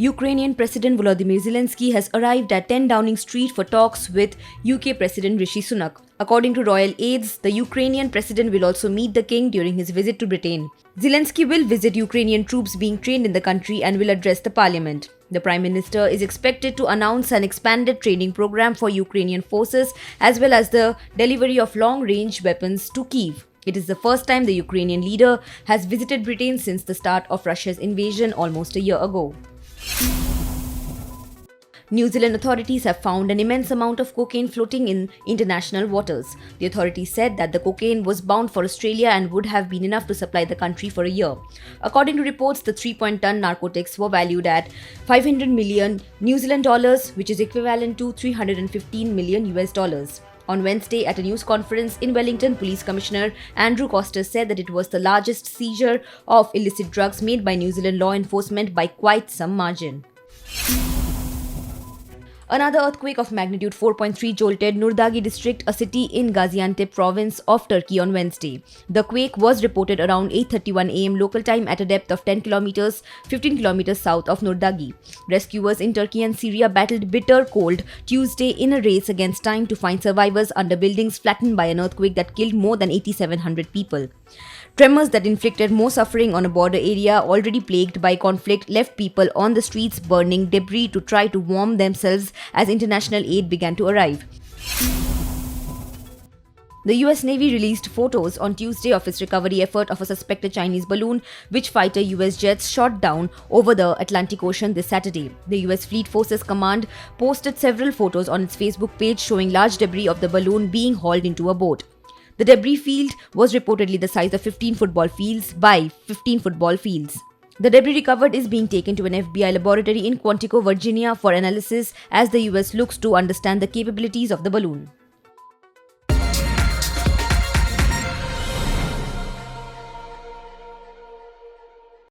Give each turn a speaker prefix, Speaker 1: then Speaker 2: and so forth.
Speaker 1: Ukrainian President Volodymyr Zelensky has arrived at 10 Downing Street for talks with UK President Rishi Sunak. According to royal aides, the Ukrainian president will also meet the king during his visit to Britain. Zelensky will visit Ukrainian troops being trained in the country and will address the parliament. The Prime Minister is expected to announce an expanded training program for Ukrainian forces as well as the delivery of long-range weapons to Kyiv. It is the first time the Ukrainian leader has visited Britain since the start of Russia's invasion almost a year ago. New Zealand authorities have found an immense amount of cocaine floating in international waters. The authorities said that the cocaine was bound for Australia and would have been enough to supply the country for a year. According to reports, the 3-ton narcotics were valued at 500 million New Zealand dollars, which is equivalent to 315 million US dollars. On Wednesday, at a news conference in Wellington, Police Commissioner Andrew Coster said that it was the largest seizure of illicit drugs made by New Zealand law enforcement by quite some margin. Another earthquake of magnitude 4.3 jolted Nurdagi district, a city in Gaziantep province of Turkey on Wednesday. The quake was reported around 8:31 am local time at a depth of 10 kilometers, 15 kilometers south of Nurdagi. Rescuers in Turkey and Syria battled bitter cold Tuesday in a race against time to find survivors under buildings flattened by an earthquake that killed more than 8,700 people. Tremors that inflicted more suffering on a border area already plagued by conflict left people on the streets burning debris to try to warm themselves as international aid began to arrive. The US Navy released photos on Tuesday of its recovery effort of a suspected Chinese balloon which fighter US jets shot down over the Atlantic Ocean this Saturday. The US Fleet Forces Command posted several photos on its Facebook page showing large debris of the balloon being hauled into a boat. The debris field was reportedly the size of 15 football fields by 15 football fields. The debris recovered is being taken to an FBI laboratory in Quantico, Virginia for analysis as the US looks to understand the capabilities of the balloon.